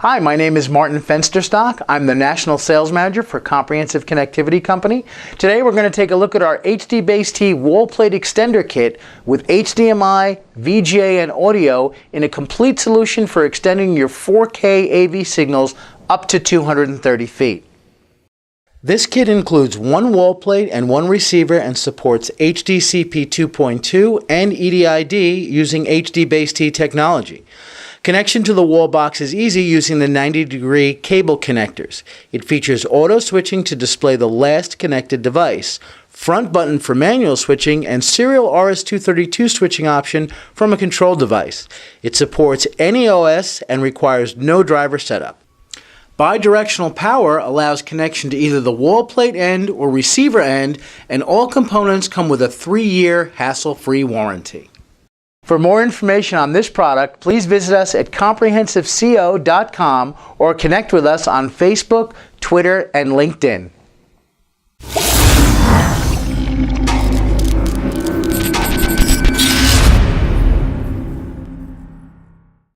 Hi, my name is Martin Fensterstock. I'm the National Sales Manager for Comprehensive Connectivity Company. Today we're going to take a look at our HDBaseT wall plate extender kit with HDMI, VGA, and audio in a complete solution for extending your 4K AV signals up to 230 feet. This kit includes one wall plate and one receiver and supports HDCP 2.2 and EDID using HDBaseT technology. Connection to the wall box is easy using the 90-degree cable connectors. It features auto switching to display the last connected device, front button for manual switching, and serial RS-232 switching option from a control device. It supports any OS and requires no driver setup. Bidirectional power allows connection to either the wall plate end or receiver end, and all components come with a 3-year hassle-free warranty. For more information on this product, please visit us at comprehensiveco.com or connect with us on Facebook, Twitter, and LinkedIn.